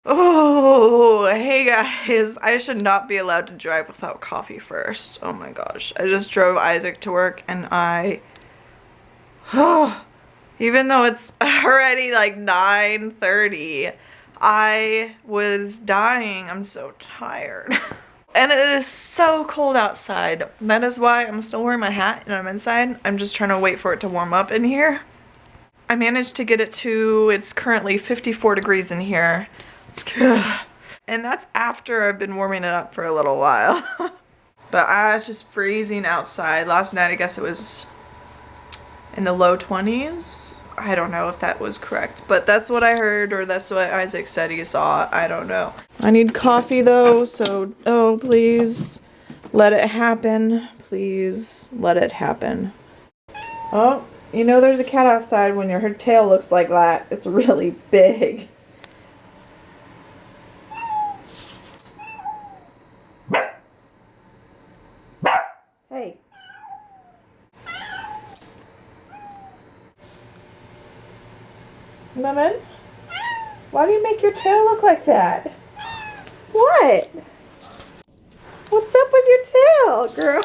Oh, hey guys. I should not be allowed to drive without coffee first. Oh my gosh. I just drove Isaac to work and even though it's already like 9:30, I was dying. I'm so tired. And it is so cold outside. That is why I'm still wearing my hat and I'm inside. I'm just trying to wait for it to warm up in here. I managed to get it to, it's currently 54 degrees in here. And that's after I've been warming it up for a little while. But it's just freezing outside. Last night I guess it was in the low 20s. I don't know if that was correct, but that's what I heard, or that's what Isaac said he saw. I don't know. I need coffee though, so oh please let it happen. Please let it happen. Oh, you know there's a cat outside when her tail looks like that. It's really big. Hey. Lemon? Why do you make your tail look like that? What? What's up with your tail, girl?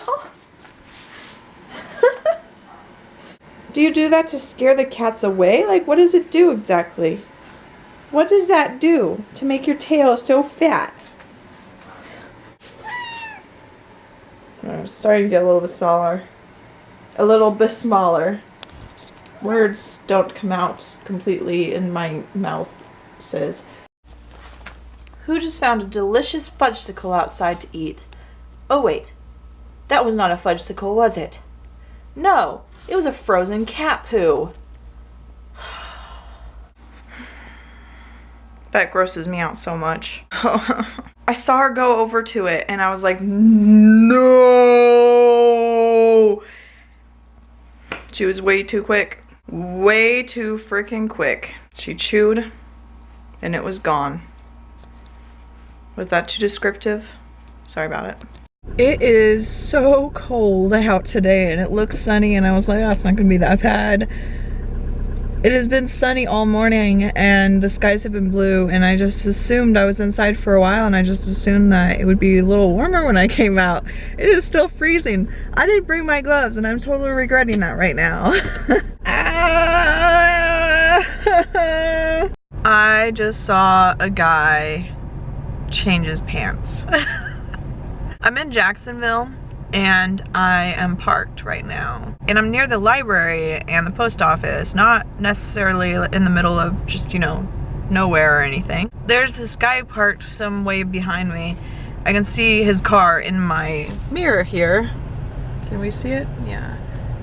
Do you do that to scare the cats away? Like, what does it do exactly? What does that do to make your tail so fat? I'm starting to get a little bit smaller. A little bit smaller. Words don't come out completely in my mouth, sis. Who just found a delicious fudgesicle outside to eat? Oh wait, that was not a fudgesicle, was it? No, it was a frozen cat poo. That grosses me out so much. I saw her go over to it and I was like, no! She was way too quick. Way too freaking quick. She chewed and it was gone. Was that too descriptive? Sorry about it. It is so cold out today and it looks sunny and I was like, oh, it's not gonna be that bad. It has been sunny all morning and the skies have been blue and I just assumed I was inside for a while and I just assumed that it would be a little warmer when I came out. It is still freezing. I didn't bring my gloves and I'm totally regretting that right now. I just saw a guy change his pants. I'm in Jacksonville and I am parked right now. And I'm near the library and the post office, not necessarily in the middle of just, you know, nowhere or anything. There's this guy parked some way behind me. I can see his car in my mirror here. Can we see it? Yeah.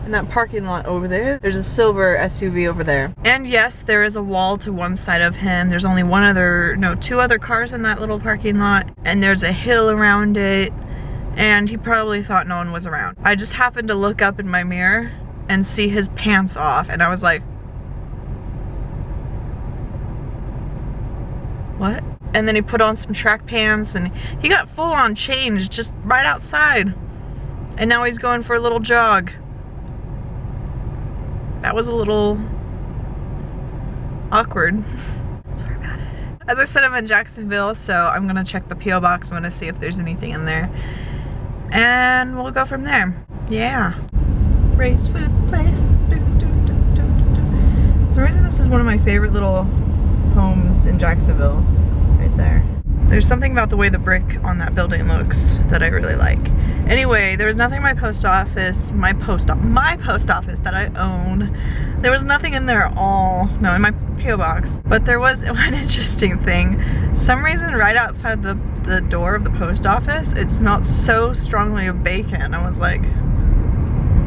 In that parking lot over there, there's a silver SUV over there. And yes, there is a wall to one side of him. There's only two other cars in that little parking lot. And there's a hill around it. And he probably thought no one was around. I just happened to look up in my mirror and see his pants off and I was like, what? And then he put on some track pants and he got full on changed just right outside. And now he's going for a little jog. That was a little awkward. Sorry about it. As I said, I'm in Jacksonville, so I'm gonna check the P.O. box. I'm gonna see if there's anything in there. And we'll go from there. Yeah. Ray's Food Place. For some reason this is one of my favorite little homes in Jacksonville. Right there. There's something about the way the brick on that building looks that I really like. Anyway, there was nothing in my post office that I own. There was nothing in there at all. No, in my P.O. box. But there was one interesting thing. For some reason, right outside the door of the post office, it smelled so strongly of bacon. I was like,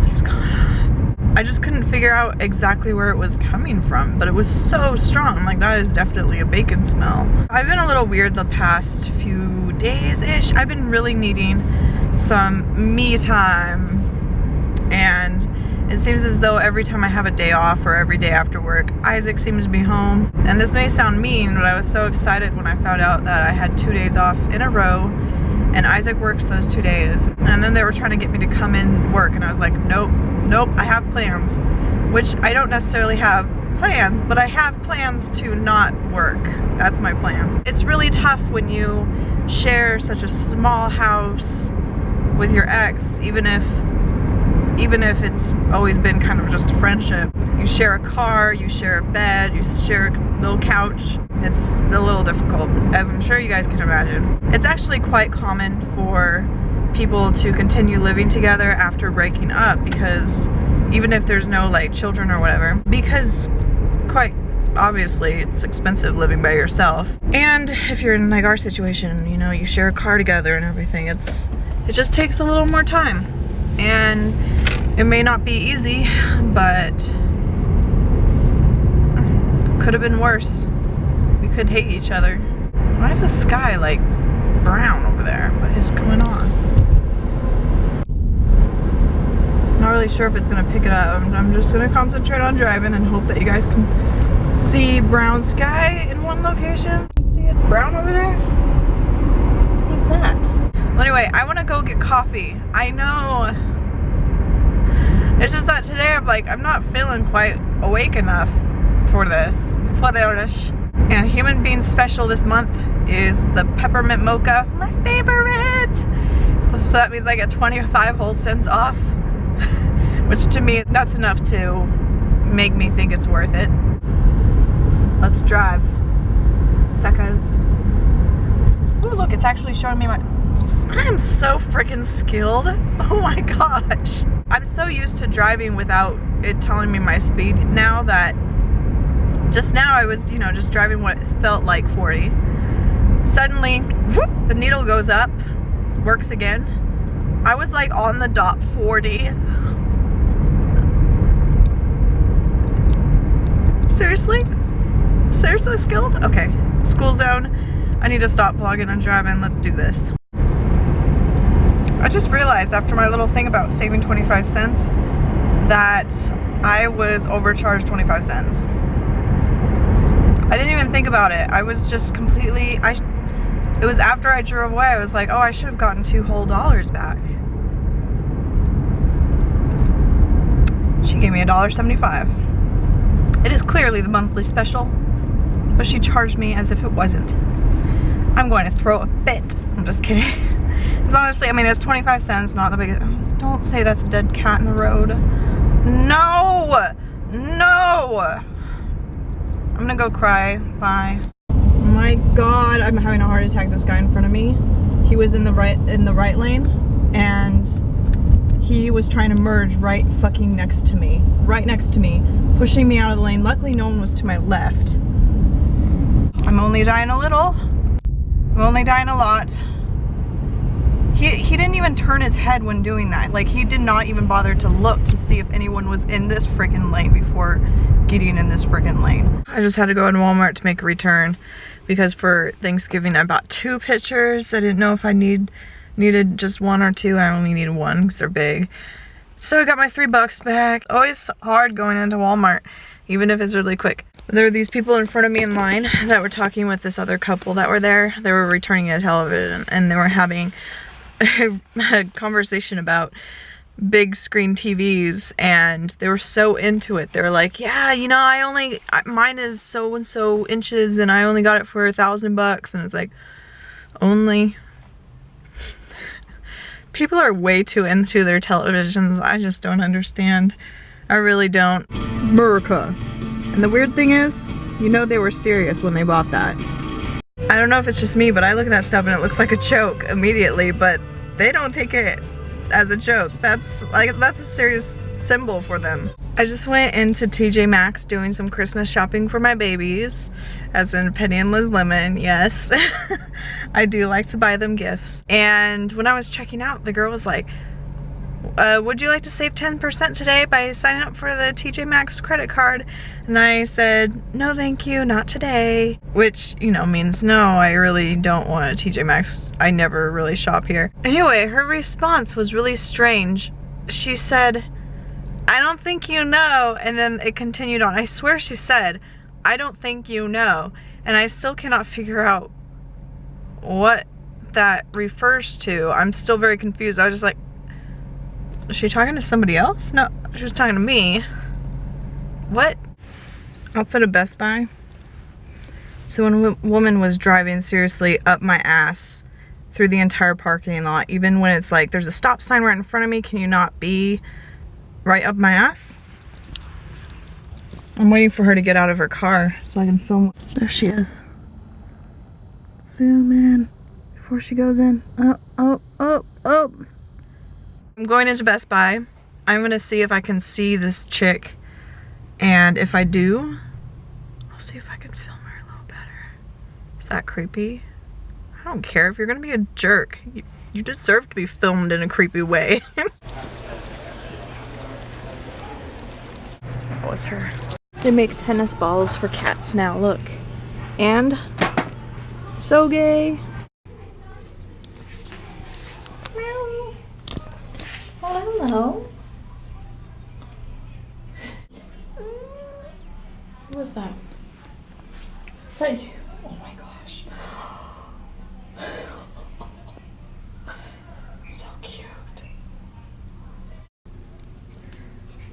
what's going on? I just couldn't figure out exactly where it was coming from, but it was so strong. I'm like, that is definitely a bacon smell. I've been a little weird the past few days-ish. I've been really needing some me time, and it seems as though every time I have a day off or every day after work, Isaac seems to be home. And this may sound mean, but I was so excited when I found out that I had 2 days off in a row and Isaac works those 2 days. And then they were trying to get me to come in work and I was like, nope, I have plans, which I don't necessarily have plans, but I have plans to not work. That's my plan. It's really tough when you share such a small house with your ex, even if it's always been kind of just a friendship. You share a car, you share a bed, you share a little couch. It's a little difficult, as I'm sure you guys can imagine. It's actually quite common for people to continue living together after breaking up, because even if there's no like children or whatever, because quite obviously it's expensive living by yourself. And if you're in like our situation, you know, you share a car together and everything, it just takes a little more time. And it may not be easy, but could have been worse. We could hate each other. Why is the sky like brown over there? What is going on? Not really sure if it's gonna pick it up. I'm just gonna concentrate on driving and hope that you guys can see brown sky in one location. You see it's brown over there? What is that? Well, anyway, I wanna go get coffee. I know. It's just that today I'm not feeling quite awake enough for this. And Human Being Special this month is the peppermint mocha, my favorite. So that means I get 25 whole cents off, which to me, that's enough to make me think it's worth it. Let's drive. Suckers. Ooh, look, it's actually showing me I am so freaking skilled. Oh my gosh. I'm so used to driving without it telling me my speed now that just now I was, you know, just driving what felt like 40. Suddenly, whoop, the needle goes up, works again. I was like on the dot 40. Seriously? Seriously skilled? Okay, school zone. I need to stop vlogging and driving. Let's do this. I just realized after my little thing about saving 25 cents that I was overcharged 25 cents. I didn't even think about it. I was just completely, it was after I drove away, I was like, oh, I should have gotten $2 whole back. She gave me $1.75. It is clearly the monthly special, but she charged me as if it wasn't. I'm going to throw a fit. I'm just kidding. Because honestly, I mean, it's 25 cents, not the biggest. Oh, don't say that's a dead cat in the road. No! No! I'm gonna go cry. Bye. Oh my god, I'm having a heart attack. This guy in front of me, he was in the right lane, and he was trying to merge right fucking next to me. Right next to me, pushing me out of the lane. Luckily, no one was to my left. I'm only dying a little. I'm only dying a lot. He didn't even turn his head when doing that. Like, he did not even bother to look to see if anyone was in this freaking lane before getting in this freaking lane. I just had to go in Walmart to make a return because for Thanksgiving I bought 2 pitchers. I didn't know if I needed just 1 or 2. I only needed 1 because they're big. So I got my $3 back. Always hard going into Walmart, even if it's really quick. There were these people in front of me in line that were talking with this other couple that were there. They were returning a television and they were having a conversation about big screen TVs, and they were so into it. They were like, yeah, you know, mine is so and so inches and I only got it for $1,000. And it's like, only? People are way too into their televisions. I just don't understand. I really don't. America. And the weird thing is, you know, they were serious when they bought that. I don't know if it's just me, but I look at that stuff and it looks like a joke immediately, but they don't take it as a joke. That's a serious symbol for them. I just went into TJ Maxx doing some Christmas shopping for my babies, as in Penny and Liz Lemon, yes. I do like to buy them gifts. And when I was checking out, the girl was like, would you like to save 10% today by signing up for the TJ Maxx credit card? And I said, no thank you, not today. Which, you know, means no, I really don't want a TJ Maxx. I never really shop here. Anyway, her response was really strange. She said, I don't think you know. And then it continued on. I swear she said, I don't think you know. And I still cannot figure out what that refers to. I'm still very confused. I was just like, is she talking to somebody else? No, she was talking to me. What? outside of Best Buy. So when a woman was driving seriously up my ass through the entire parking lot, even when it's like there's a stop sign right in front of me, can you not be right up my ass? I'm waiting for her to get out of her car so I can film. There she is. Zoom in before she goes in. Oh. I'm going into Best Buy. I'm gonna see if I can see this chick, and if I do, I'll see if I can film her a little better. Is that creepy? I don't care. If you're gonna be a jerk, you deserve to be filmed in a creepy way. That was her. They make tennis balls for cats now, look. And so gay. Meow. Oh, hello. What was that? Is that you? Oh my gosh. So cute.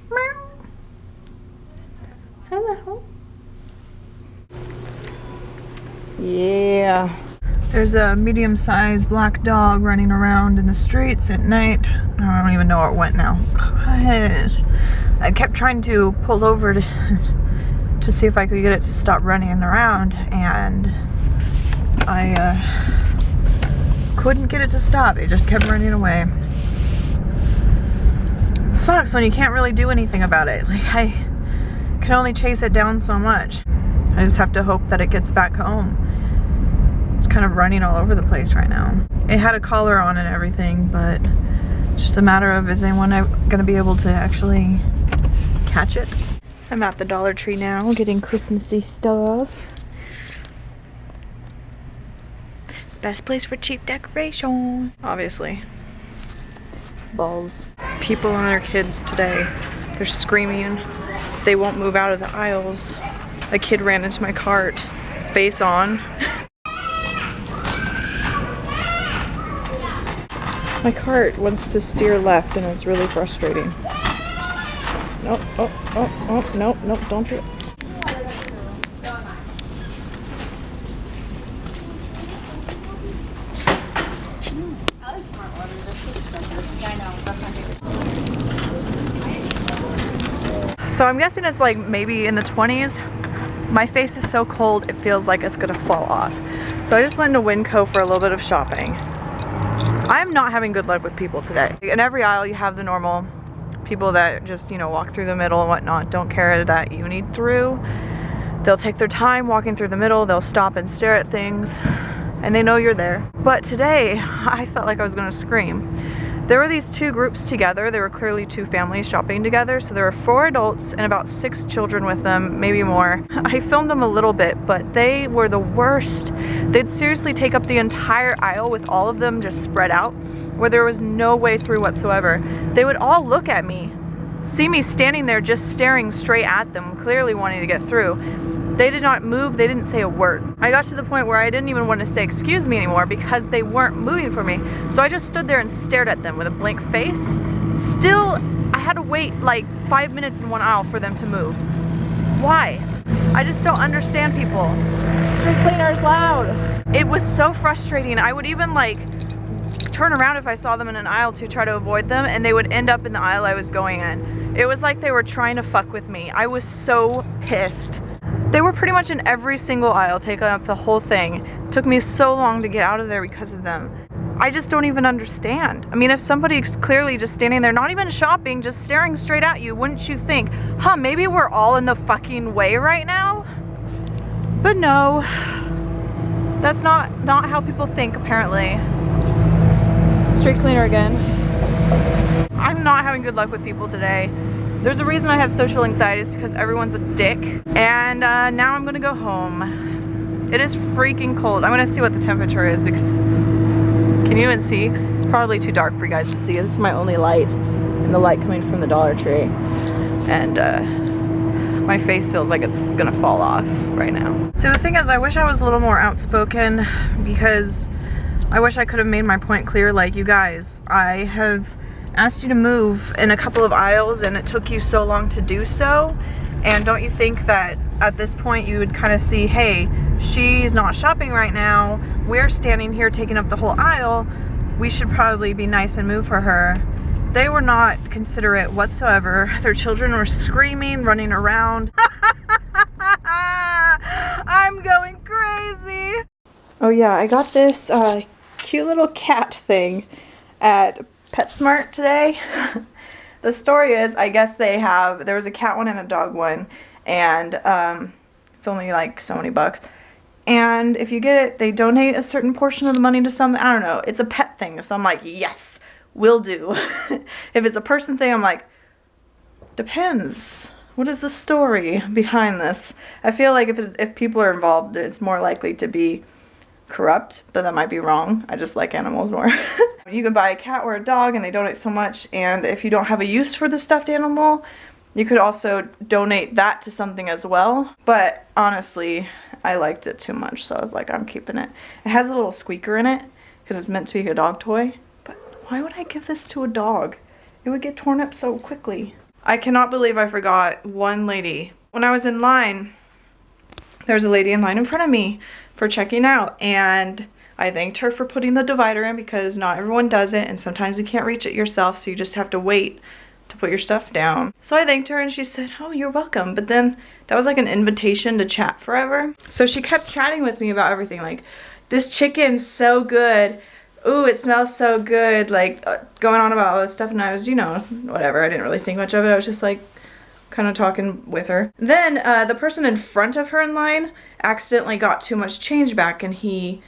Meow. Hello. Yeah. There's a medium-sized black dog running around in the streets at night. I don't even know where it went now. Gosh. I kept trying to pull over to see if I could get it to stop running around, and I couldn't get it to stop. It just kept running away. It sucks when you can't really do anything about it. Like, I can only chase it down so much. I just have to hope that it gets back home. It's kind of running all over the place right now. It had a collar on and everything, but it's just a matter of, is anyone gonna be able to actually catch it? I'm at the Dollar Tree now, getting Christmassy stuff. Best place for cheap decorations. Obviously. Balls. People and their kids today, they're screaming. They won't move out of the aisles. A kid ran into my cart, face on. My cart wants to steer left and it's really frustrating. Nope, nope, don't do it. So I'm guessing it's like maybe in the 20s. My face is so cold, it feels like it's gonna fall off. So I just went into Winco for a little bit of shopping. I'm not having good luck with people today. In every aisle you have the normal people that just, you know, walk through the middle and whatnot, don't care that you need through. They'll take their time walking through the middle, they'll stop and stare at things, and they know you're there. But today, I felt like I was gonna scream. There were these two groups together. There were clearly two families shopping together. So there were 4 adults and about 6 children with them, maybe more. I filmed them a little bit, but they were the worst. They'd seriously take up the entire aisle with all of them just spread out, where there was no way through whatsoever. They would all look at me, see me standing there just staring straight at them, clearly wanting to get through. They did not move, they didn't say a word. I got to the point where I didn't even want to say excuse me anymore because they weren't moving for me. So I just stood there and stared at them with a blank face. Still, I had to wait like 5 minutes in one aisle for them to move. Why? I just don't understand people. Street cleaner's loud. It was so frustrating. I would even like turn around if I saw them in an aisle to try to avoid them, and they would end up in the aisle I was going in. It was like they were trying to fuck with me. I was so pissed. They were pretty much in every single aisle, taking up the whole thing. It took me so long to get out of there because of them. I just don't even understand. I mean, if somebody's clearly just standing there, not even shopping, just staring straight at you, wouldn't you think, huh, maybe we're all in the fucking way right now? But no, that's not how people think, apparently. Street cleaner again. I'm not having good luck with people today. There's a reason I have social anxiety, is because everyone's a dick. And now I'm gonna go home. It is freaking cold. I'm gonna see what the temperature is because, can you even see? It's probably too dark for you guys to see. This is my only light, and the light coming from the Dollar Tree. And my face feels like it's gonna fall off right now. See, the thing is, I wish I was a little more outspoken, because I wish I could have made my point clear. Like, you guys, I have asked you to move in a couple of aisles and it took you so long to do so, and don't you think that at this point you would kind of see, hey, she's not shopping right now. We're standing here taking up the whole aisle. We should probably be nice and move for her. They were not considerate whatsoever. Their children were screaming, running around. I'm going crazy. Oh yeah, I got this cute little cat thing at PetSmart today. The story is, I guess there was a cat one and a dog one, and it's only like so many bucks. And if you get it, they donate a certain portion of the money to something. I don't know. It's a pet thing, so I'm like, yes, will do. If it's a person thing, I'm like, depends. What is the story behind this? I feel like if people are involved, it's more likely to be corrupt, but that might be wrong. I just like animals more. You can buy a cat or a dog and they donate so much, and if you don't have a use for the stuffed animal, you could also donate that to something as well. But honestly, I liked it too much, so I was like, I'm keeping it. It has a little squeaker in it because it's meant to be a dog toy, but why would I give this to a dog? It would get torn up so quickly. I cannot believe I forgot one lady. When I was in line, there was a lady in line in front of me for checking out, and I thanked her for putting the divider in because not everyone does it, and sometimes you can't reach it yourself, so you just have to wait to put your stuff down. So I thanked her and she said, oh, you're welcome. But then that was like an invitation to chat forever. So she kept chatting with me about everything, like, this chicken's so good. Ooh, it smells so good. Like, going on about all this stuff, and I was, you know, whatever. I didn't really think much of it. I was just like, kind of talking with her. Then the person in front of her in line accidentally got too much change back, and he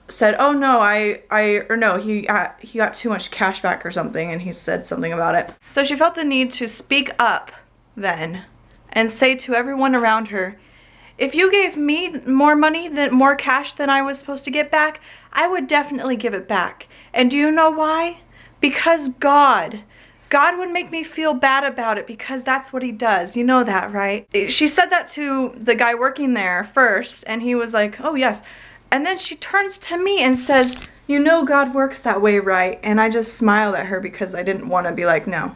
said, oh no, he got too much cash back or something, and he said something about it. So she felt the need to speak up then and say to everyone around her, if you gave me more money, more cash than I was supposed to get back, I would definitely give it back. And do you know why? Because God would make me feel bad about it, because that's what he does. You know that, right? She said that to the guy working there first, and he was like, oh yes. And then she turns to me and says, you know God works that way, right? And I just smiled at her because I didn't want to be like, no,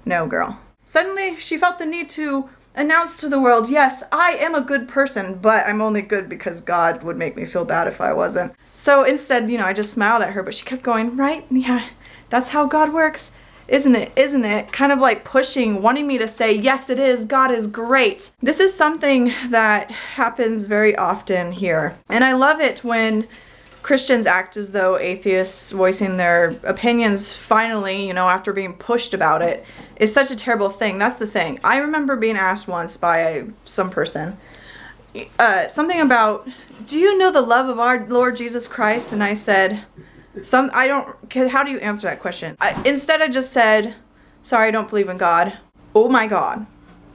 girl. Suddenly, she felt the need to announce to the world, yes, I am a good person, but I'm only good because God would make me feel bad if I wasn't. So instead, you know, I just smiled at her, but she kept going, right? Yeah, that's how God works. Isn't it? Isn't it? Kind of like pushing, wanting me to say, yes, it is. God is great. This is something that happens very often here. And I love it when Christians act as though atheists voicing their opinions finally, you know, after being pushed about it, is such a terrible thing. That's the thing. I remember being asked once by some person, something about, do you know the love of our Lord Jesus Christ? And I said, how do you answer that question? Instead I just said, sorry, I don't believe in God. Oh my God.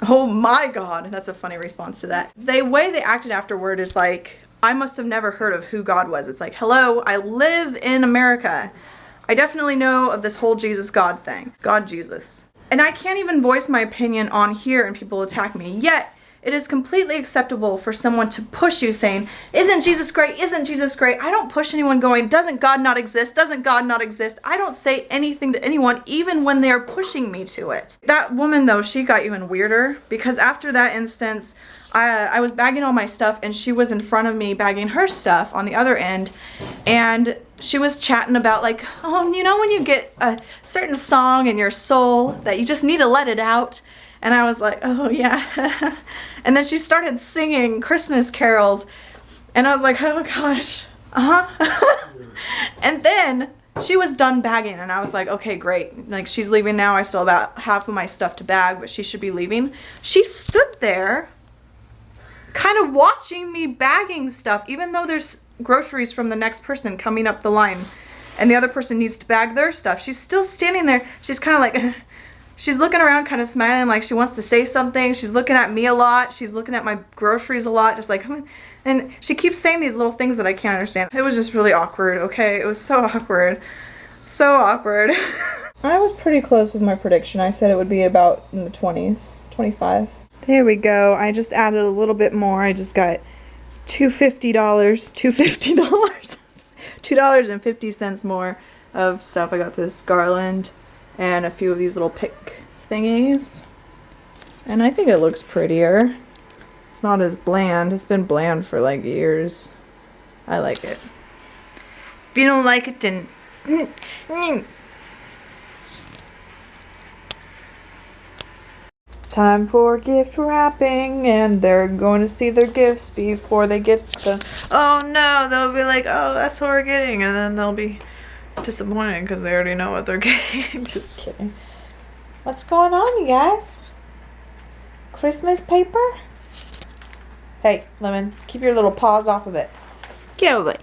Oh my God. That's a funny response to that. The way they acted afterward is like, I must have never heard of who God was. It's like, hello, I live in America. I definitely know of this whole Jesus God thing. God Jesus. And I can't even voice my opinion on here and people attack me. Yet, it is completely acceptable for someone to push you saying, isn't Jesus great? Isn't Jesus great? I don't push anyone going, doesn't God not exist? Doesn't God not exist? I don't say anything to anyone, even when they're pushing me to it. That woman, though, she got even weirder, because after that instance, I was bagging all my stuff, and she was in front of me bagging her stuff on the other end, and she was chatting about like, oh, you know when you get a certain song in your soul that you just need to let it out? And I was like, oh yeah. And then she started singing Christmas carols, and I was like, oh gosh, And then she was done bagging, and I was like, okay, great. Like, she's leaving now. I still have about half of my stuff to bag, but she should be leaving. She stood there kind of watching me bagging stuff, even though there's groceries from the next person coming up the line and the other person needs to bag their stuff. She's still standing there. She's kind of like, she's looking around, kind of smiling like she wants to say something. She's looking at me a lot. She's looking at my groceries a lot, just like, and she keeps saying these little things that I can't understand. It was just really awkward, okay? It was so awkward. So awkward. I was pretty close with my prediction. I said it would be about in the 20s, 25. There we go. I just added a little bit more. I just got $250, $2.50 more of stuff. I got this garland and a few of these little pick thingies, and I think it looks prettier. It's not as bland. It's been bland for like years. I like it. If you don't like it, then... Time for gift wrapping, and they're going to see their gifts before they get them. Oh no, they'll be like, oh, that's what we're getting, and then they'll be disappointed because they already know what they're getting. Just kidding. What's going on, you guys? Christmas paper? Hey, Lemon, keep your little paws off of it. Get over it.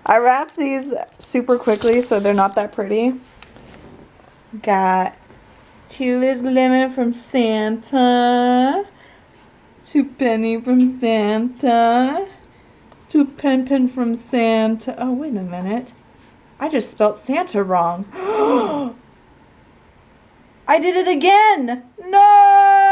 I wrapped these super quickly so they're not that pretty. Got 2 Liz Lemon from Santa, 2 Penny from Santa, 2 Pen Pen from Santa. Oh, wait a minute. I just spelled Santa wrong. I did it again! No!